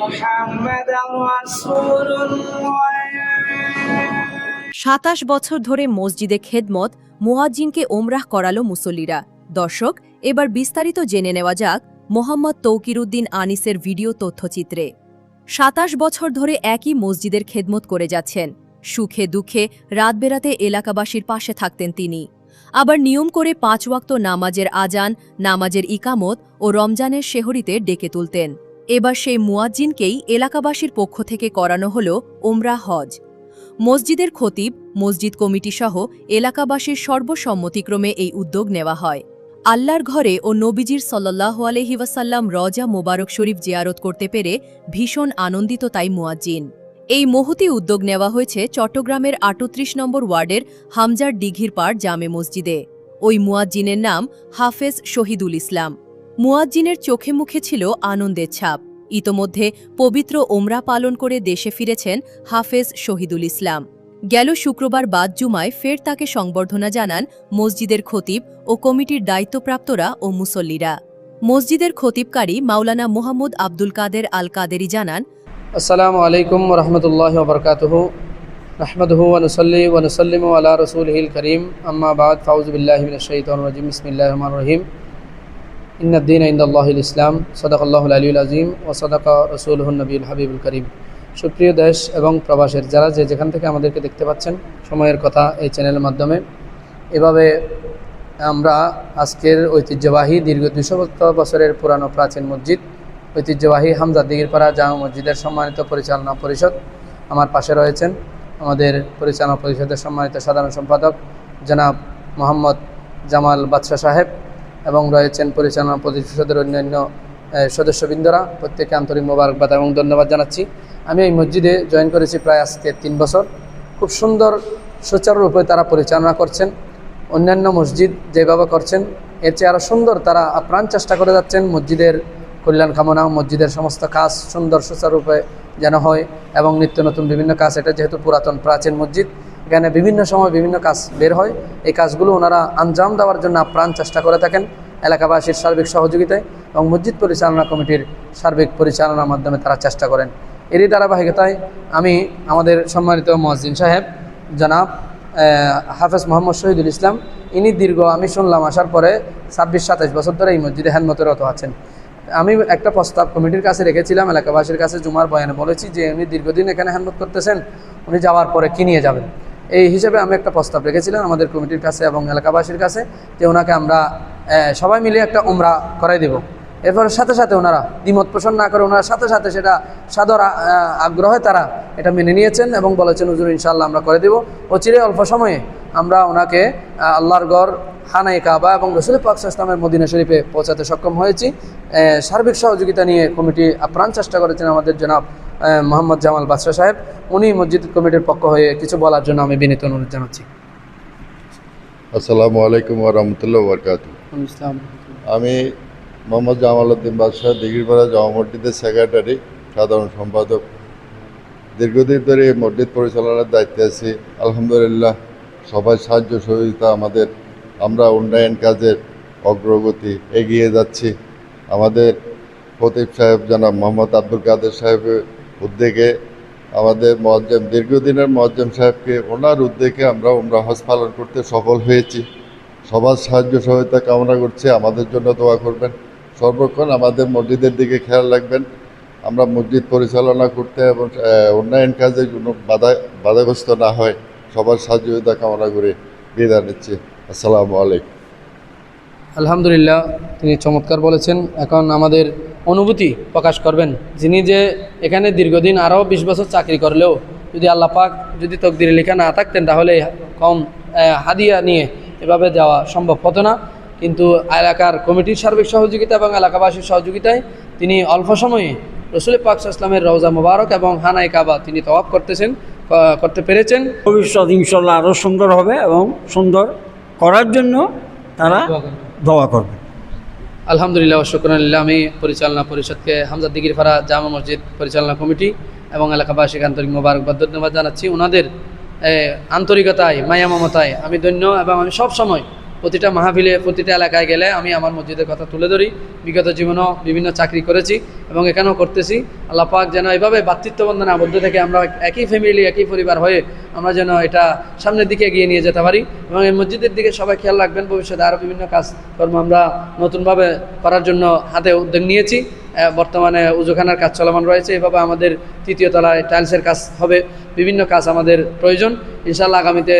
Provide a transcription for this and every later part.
محمدا رسول الله ২৭ বছর ধরে মসজিদে খেদমত মুয়াজ্জিনকে ওমরাহ করালো মুসল্লিরা। দর্শক, এবার বিস্তারিত জেনে নেওয়া যাক মোহাম্মদ তৌকিরউদ্দিন আনিসের ভিডিও তথ্যচিত্রে। ২৭ বছর ধরে একই মসজিদের খেদমত করে যাচ্ছেন। সুখে দুঃখে রাত বেরাতে এলাকাবাসীর পাশে থাকতেন তিনি। আবার নিয়ম করে ৫ ওয়াক্ত নামাজের আজান, নামাজের ইকামত ও রমজানের সেহরিতে ডেকে তুলতেন। এবার সেই মুয়াজ্জিনকেই এলাকাবাসীর পক্ষ থেকে করানো হল ওমরাহ হজ। মসজিদের খতিব, মসজিদ কমিটিসহ এলাকাবাসীর সর্বসম্মতিক্রমে এই উদ্যোগ নেওয়া হয়। আল্লাহর ঘরে ও নবীজির সাল্লাল্লাহু আলাইহি ওয়াসাল্লাম রওজা মোবারক শরীফ জিয়ারত করতে পেরে ভীষণ আনন্দিত তাই মুয়াজ্জিন। এই মহতী উদ্যোগ নেওয়া হয়েছে চট্টগ্রামের ৩৮ নম্বর ওয়ার্ডের হামজার দিঘির পাড় জামে মসজিদে। ওই মুয়াজ্জিনের নাম হাফেজ শহীদুল ইসলাম। মুয়াজ্জিনের চোখে মুখে ছিল আনন্দের ছাপ। ইতোমধ্যে পবিত্র ওমরা পালন করে দেশে ফিরেছেন হাফেজ শহীদুল ইসলাম। গেল শুক্রবার বাদ জুমায় ফের তাকে সংবর্ধনা জানান মসজিদের খতিব ও কমিটির দায়িত্বপ্রাপ্তরা ও মুসল্লিরা। মসজিদের খতিবকারী মাওলানা মুহাম্মদ আব্দুল কাদের আল কাদেরি জানান, আসসালামু আলাইকুম ওয়া রাহমাতুল্লাহি ওয়া বারাকাতুহু। নাহমাদুহু ওয়া নুসাল্লি ওয়া নুসাল্লিমু আলা রাসূলিহিল কারীম। আম্মা বা'দ, ফাউযু বিল্লাহি মিনাশ শাইতানির রাজীম। বিসমিল্লাহির রহমানির রহিম। ইন্নাদ দীনা ইনদাল্লাহিল ইসলাম। সাদাকাল্লাহুল আলিয়্যুল আযীম ওয়া সাদাকা রাসূলুহুন নবিয়্যুল হাবিবুল কারীম। সুপ্রিয় দেশ এবং প্রবাসের যারা যেখান থেকে আমাদেরকে দেখতে পাচ্ছেন, সময়ের কথা এই চ্যানেলের মাধ্যমে এভাবে আমরা আজকের ঐতিহ্যবাহী দীর্ঘ ২০০ বছরের পুরানো প্রাচীন মসজিদ, ঐতিহ্যবাহী হামজা দিঘিরপাড়া জামে মসজিদের সম্মানিত পরিচালনা পরিষদ, আমার পাশে রয়েছেন আমাদের পরিচালনা পরিষদের সম্মানিত সাধারণ সম্পাদক জনাব মোহাম্মদ জামাল বাদশা সাহেব, এবং রয়েছেন পরিচালনা পরিষদের অন্যান্য সদস্যবৃন্দরা। প্রত্যেকে আন্তরিক মোবারকবাদ এবং ধন্যবাদ জানাচ্ছি। আমি এই মসজিদে জয়েন করেছি প্রায় আজকে ৩ বছর। খুব সুন্দর সুচারুরূপে তারা পরিচালনা করছেন। অন্যান্য মসজিদ যেভাবে করছেন এর চেয়ে আরও সুন্দর তারা আপ্রাণ চেষ্টা করে যাচ্ছেন। মসজিদের কল্যাণ কামনা, মসজিদের সমস্ত কাজ সুন্দর সুচারুরূপে যেন হয় এবং নিত্য নতুন বিভিন্ন কাজ। এটা যেহেতু পুরাতন প্রাচীন মসজিদ, এখানে বিভিন্ন সময় বিভিন্ন কাজ বের হয়। এই কাজগুলো ওনারা আঞ্জাম দেওয়ার জন্য আপ্রাণ চেষ্টা করে থাকেন এলাকাবাসীর সার্বিক সহযোগিতায় এবং মসজিদ পরিচালনা কমিটির সার্বিক পরিচালনার মাধ্যমে তারা চেষ্টা করেন। এরই ধারাবাহিকতায় আমি আমাদের সম্মানিত মুয়াজ্জিন সাহেব জনাব হাফেজ মোহাম্মদ শহীদুল ইসলাম, ইনি দীর্ঘ আমি শুনলাম আসার পরে ২৬-২৭ বছর ধরে এই মসজিদে খেদমতরত আছেন। আমি একটা প্রস্তাব কমিটির কাছে রেখেছিলাম, এলাকাবাসীর কাছে জুমার বয়ানে বলেছি যে উনি দীর্ঘদিন এখানে খেদমত করতেছেন, উনি যাওয়ার পরে কি নিয়ে যাবেন। এই হিসেবে আমি একটা প্রস্তাব রেখেছিলাম আমাদের কমিটির কাছে এবং এলাকাবাসীর কাছে যে ওনাকে আমরা সবাই মিলে একটা উমরা করাই দেব। এরপর সাথে সাথে ওনারা দ্বিমত পোষণ না করে ওনারা সাথে সাথে সেটা সাদর আগ্রহে তারা এটা মেনে নিয়েছেন এবং বলেছেন হুজুর ইনশাআল্লাহ আমরা করে দেব। অচিরে অল্প সময়ে আমরা ওনাকে আল্লাহর গড় খানায়ে কাবা এবং রাসূল পাক সাল্লাল্লাহু আলাইহি ওয়াসাল্লামের মদিনা শরীফে পৌঁছাতে সক্ষম হয়েছি। সার্বিক সহযোগিতা নিয়ে কমিটি আপ্রাণ চেষ্টা করেছেন আমাদের জনাব মোহাম্মদ জামাল বাদশা সাহেব। উনি মসজিদ কমিটির পক্ষ হয়ে কিছু বলার জন্য আমি বিনীত অনুরোধ জানাচ্ছি। আসসালামু আলাইকুম ওয়া রাহমাতুল্লাহি ওয়া বারাকাতুহু। আমি মোহাম্মদ জামাল উদ্দিন বাদশাহ, দিঘিরপাড়া জামে মসজিদের সেক্রেটারি, সাধারণ সম্পাদক। দীর্ঘদিন ধরে এই মসজিদ পরিচালনার দায়িত্বে আছি। আলহামদুলিল্লাহ সবাই সাহায্য সহযোগিতা আমাদের, আমরা উন্নয়ন কাজের অগ্রগতি এগিয়ে যাচ্ছি। আমাদের খতিব সাহেব জনাব মোহাম্মদ আব্দুল কাদের সাহেবের উদ্যোগে আমাদের মুয়াজ্জিম, দীর্ঘদিনের মুয়াজ্জিম সাহেবকে ওনার উদ্যোগে আমরা উমরা হজ পালন করতে সফল হয়েছি। সবার সাহায্য সহায়তা কামনা করছি। আমাদের জন্য দোয়া করবেন, সর্বক্ষণ আমাদের মসজিদের দিকে খেয়াল রাখবেন। আমরা মসজিদ পরিচালনা করতে এবং উন্নয়ন কাজে কোনো বাধাগ্রস্ত না হয় সবার সাহায্যতা কামনা করে বিদায় নিচ্ছি। আসসালামু আলাইকুম। আলহামদুলিল্লাহ, তিনি চমৎকার বলেছেন। এখন আমাদের অনুভূতি প্রকাশ করবেন যিনি যে এখানে দীর্ঘদিন আরও ২০ বছর চাকরি করলেও যদি আল্লাহ পাক যদি তকদিরে লেখা না থাকতেন তাহলে কম হাদিয়া নিয়ে এভাবে দেওয়া সম্ভব হতো না। কিন্তু এলাকার কমিটির সার্বিক সহযোগিতা এবং এলাকাবাসীর সহযোগিতায় তিনি অল্প সময়ে রাসূল পাক সাল্লাল্লাহু আলাইহি ওয়াসাল্লামের রওজা মোবারক এবং খানায়ে কাবা তিনি তওয়াফ করতে পেরেছেন। ভবিষ্যৎ ইনশাল্লাহ আরও সুন্দর হবে এবং সুন্দর করার জন্য তারা দোয়া করবে। আলহামদুলিল্লাহ ওয়া শুকরানিল্লাহ। আমি পরিচালনা পরিষদকে, হামজা দিঘিরপাড়া জামে মসজিদ পরিচালনা কমিটি এবং এলাকাবাসীকে আন্তরিক মোবারকবাদ ধন্যবাদ জানাচ্ছি। ওনাদের আন্তরিকতায়, মায়া মমতায় আমি ধন্য এবং আমি সব সময় প্রতিটা মাহফিলে প্রতিটা এলাকায় গেলে আমি আমার মসজিদের কথা তুলে ধরি। বিগত জীবনেও বিভিন্ন চাকরি করেছি এবং এখানেও করতেছি। আল্লাহ পাক যেন এইভাবে ভ্রাতৃত্ব বন্ধনে আবদ্ধ থেকে আমরা একই ফ্যামিলি একই পরিবার হয়ে আমরা যেন এটা সামনের দিকে এগিয়ে নিয়ে যেতে পারি এবং এই মসজিদের দিকে সবাই খেয়াল রাখবেন। ভবিষ্যতে আরও বিভিন্ন কাজকর্ম আমরা নতুনভাবে করার জন্য হাতে উদ্যোগ নিয়েছি। বর্তমানে উজুখানার কাজ চলমান রয়েছে। এভাবে আমাদের 3য় তলায় টাইলসের কাজ হবে, বিভিন্ন কাজ আমাদের প্রয়োজন। ইনশাআল্লাহ আগামীতে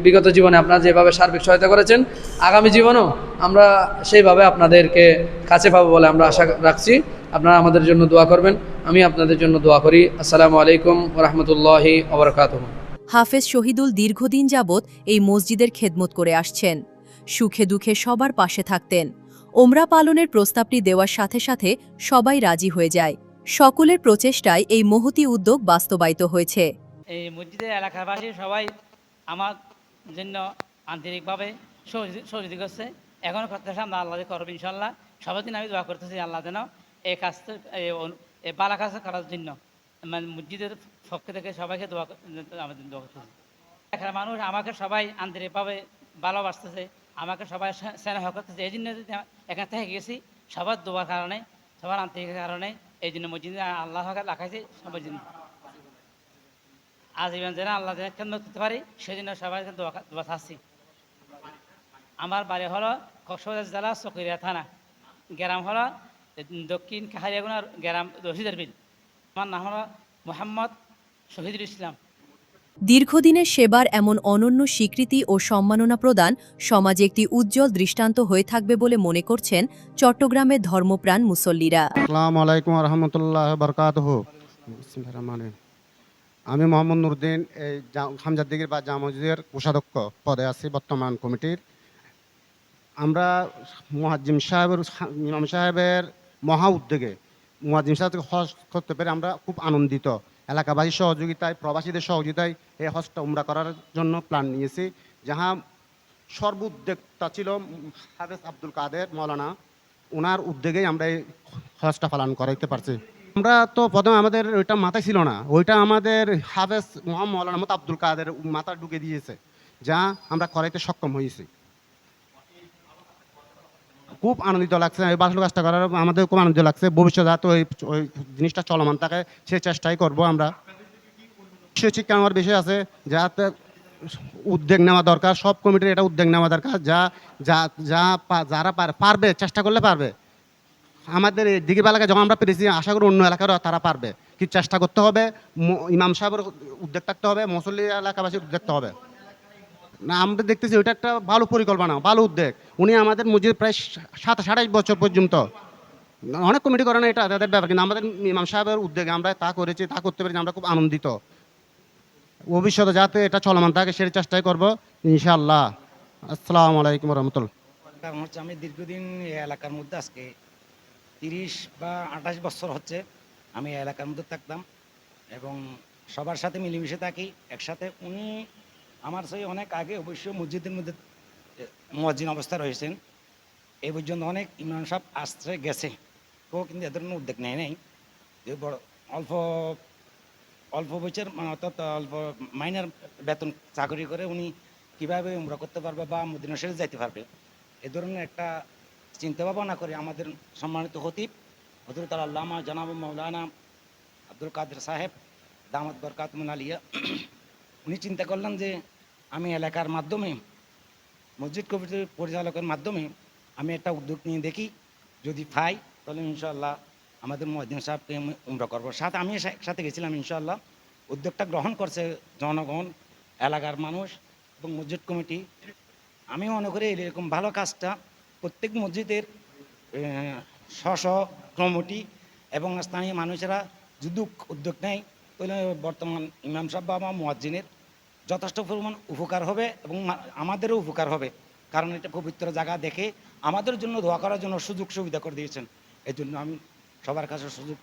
বিগত জীবনে আপনারা যেভাবে সার্বিক সহায়তা করেছেন, আগামী জীবনেও আমরা সেইভাবে আপনাদেরকে কাছে পাবো বলে আমরা আশা রাখছি। আপনারা আমাদের জন্য দোয়া করবেন, আমি আপনাদের জন্য দোয়া করি। আসসালামু আলাইকুম ওয়া রাহমাতুল্লাহি ওয়া বারাকাতুহু। হাফেজ শহীদুল দীর্ঘদিন যাবৎ এই মসজিদের খেদমত করে আসছেন। সুখে দুঃখে সবার পাশে থাকতেন। ওমরা পালনের প্রস্তাবটি দেওয়ার সাথে সাথে সবাই রাজি হয়ে যায়। সকলের প্রচেষ্টায় এই মহতী উদ্যোগ বাস্তবায়িত হয়েছে। এই মসজিদের এলাকাবাসী সবাই আমার জন্য আন্তরিকভাবে সহযোগিতা করছে। এখনও করতেছে, আমরা আল্লাহ করবো ইনশাল্লাহ। সবার দিন আমি দোয়া করতেছি আল্লাহ যেন এই কাজটা এই বালা কাজ করার জন্য মানে মসজিদের পক্ষ থেকে সবাইকে আমাদের দোয়া করতেছি। এখানে মানুষ আমাকে সবাই আন্তরিকভাবে ভালোবাসতেছে, আমাকে সবাই স্নেহ করতেছে। এই জন্য এখান থেকে গেছি সবার দোয়ার কারণে, সবার আন্তরিকের কারণে। এই জন্য মসজিদে আল্লাহ রাখাইছে সবার জন্য। আজীবন যেন আল্লাহ যেন কেন করতে পারি সেজন্য সবাই দোয়া চাচ্ছি। আমার বাড়ি হলো কক্সবাজার জেলা চকরিয়া থানা, গ্রাম হলো দক্ষিণ কাহারিয়াগুনার গ্রাম রশিদের বিল। আমার নাম হলো মোহাম্মদ শহীদুল ইসলাম। দীর্ঘদিনের সেবার এমন অনন্য স্বীকৃতি ও সম্মাননা প্রদান সমাজে একটি উজ্জ্বল দৃষ্টান্ত হয়ে থাকবে বলে মনে করছেন চট্টগ্রামের ধর্মপ্রাণ মুসল্লিরা। আসসালামু আলাইকুম ওয়া রাহমাতুল্লাহি ওয়া বারাকাতুহু। বিসমিল্লাহির রহমানির রহিম। আমি মোহাম্মদ নুরুদ্দিন, এই হামজার দিঘির বা জামা মসজিদের কোষাধ্যক্ষ পদে আছি বর্তমান কমিটির। আমরা মুয়াজ্জিম সাহেবের ইমাম সাহেবের মহা উদ্যোগে মুয়াজ্জিম সাহেব থেকে হজ করতে পেরে আমরা খুব আনন্দিত। এলাকাবাসীর সহযোগিতায়, প্রবাসীদের সহযোগিতায় এই হজটা উমরা করার জন্য প্ল্যান নিয়েছি। যাহা সর্বোদ্যোক্তা ছিল হাফেজ আব্দুল কাদের মৌলানা, ওনার উদ্যোগেই আমরা এই হজটা পালন করাইতে পারছি। আমরা তো প্রথমে আমাদের ওইটা মাথায় ছিল না, ওইটা আমাদের হাফেজ মৌলানা মত আব্দুল কাদের মাথা ঢুকে দিয়েছে, যা আমরা করাইতে সক্ষম হয়েছি। খুব আনন্দিত লাগছে এই বাসল কাজটা করার, আমাদের খুব আনন্দ লাগছে। ভবিষ্যতে যাতে ওই জিনিসটা চলমান থাকে সে চেষ্টাই করব আমরা। শিক্ষা নেওয়ার বিষয় আছে, যাতে উদ্যোগ নেওয়া দরকার, সব কমিটির এটা উদ্যোগ নেওয়া দরকার। যারা পারবে, চেষ্টা করলে পারবে। আমাদের এই দিঘির এলাকায় যখন আমরা পেরেছি, আশা করি অন্য এলাকারও তারা পারবে। কি চেষ্টা করতে হবে, ইমাম সাহেবের উদ্যোগ থাকতে হবে, মুসল্লি এলাকাবাসীর উদ্যোগ থাকতে হবে। না, আমরা দেখতেছি ওইটা একটা ভালো পরিকল্পনা, ভালো উদ্যোগ। উনি আমাদের মসজিদ প্রায় 27-28 বছর পর্যন্ত অনেক কমিটি করে না, এটা তাদের ব্যাপার, কিন্তু আমাদের ইমাম সাহেবের উদ্যোগে আমরা তা করেছি, তা করতে পেরেছি, আমরা খুব আনন্দিত। ভবিষ্যতে যাতে এটা চলমান থাকে সেই চেষ্টাই করবো ইনশাআল্লাহ। আসসালামু আলাইকুম রহমতুল্লাহ। কারণ হচ্ছে আমি দীর্ঘদিন এই এলাকার মধ্যে আজকে 30 বা 28 বছর হচ্ছে আমি এই এলাকার মধ্যে থাকতাম এবং সবার সাথে মিলেমিশে থাকি একসাথে। উনি আমার সেই অনেক আগে অবশ্যই মসজিদের মধ্যে মুয়াজ্জিন অবস্থা রয়েছেন। এই পর্যন্ত অনেক ইমাম সাহেব আসতে গেছে, কেউ কিন্তু এ ধরনের উদ্যোগ নেয় নাই। যে বড় অল্প বছর অর্থাৎ অল্প মাইনার বেতন চাকরি করে উনি কীভাবে উমরা করতে পারবে বা মদিনা শরীফ যাইতে পারবে, এ ধরনের একটা চিন্তা ভাবনা করে আমাদের সম্মানিত খতিব হযরত আল্লামা জনাব মাওলানা আব্দুল কাদের সাহেব দামাত বরকাতুল আলিয়া, উনি চিন্তা করলেন যে আমি এলাকার মাধ্যমে মসজিদ কমিটির পরিচালকের মাধ্যমে আমি একটা উদ্যোগ নিয়ে দেখি, যদি পাই তাহলে ইনশাআল্লাহ আমাদের মুয়াজ্জিন সাহেবকে উমরা করবো। সাথে আমি একসাথে গেছিলাম। ইনশাআল্লাহ উদ্যোগটা গ্রহণ করছে জনগণ, এলাকার মানুষ এবং মসজিদ কমিটি। আমি মনে করি এরকম ভালো কাজটা প্রত্যেক মসজিদের স্ব কমিটি এবং স্থানীয় মানুষেরা যদি উদ্যোগ নেয় তাহলে বর্তমান ইমাম সাহেব বা মুয়াজ্জিনের যথেষ্ট পরিমাণ উপকার হবে এবং আমাদেরও উপকার হবে। কারণ এটা পবিত্র জায়গা দেখে আমাদের জন্য দোয়া করার জন্য সুযোগ সুবিধা করে দিয়েছেন। এই জন্য আমি সবার কাছে সুযোগ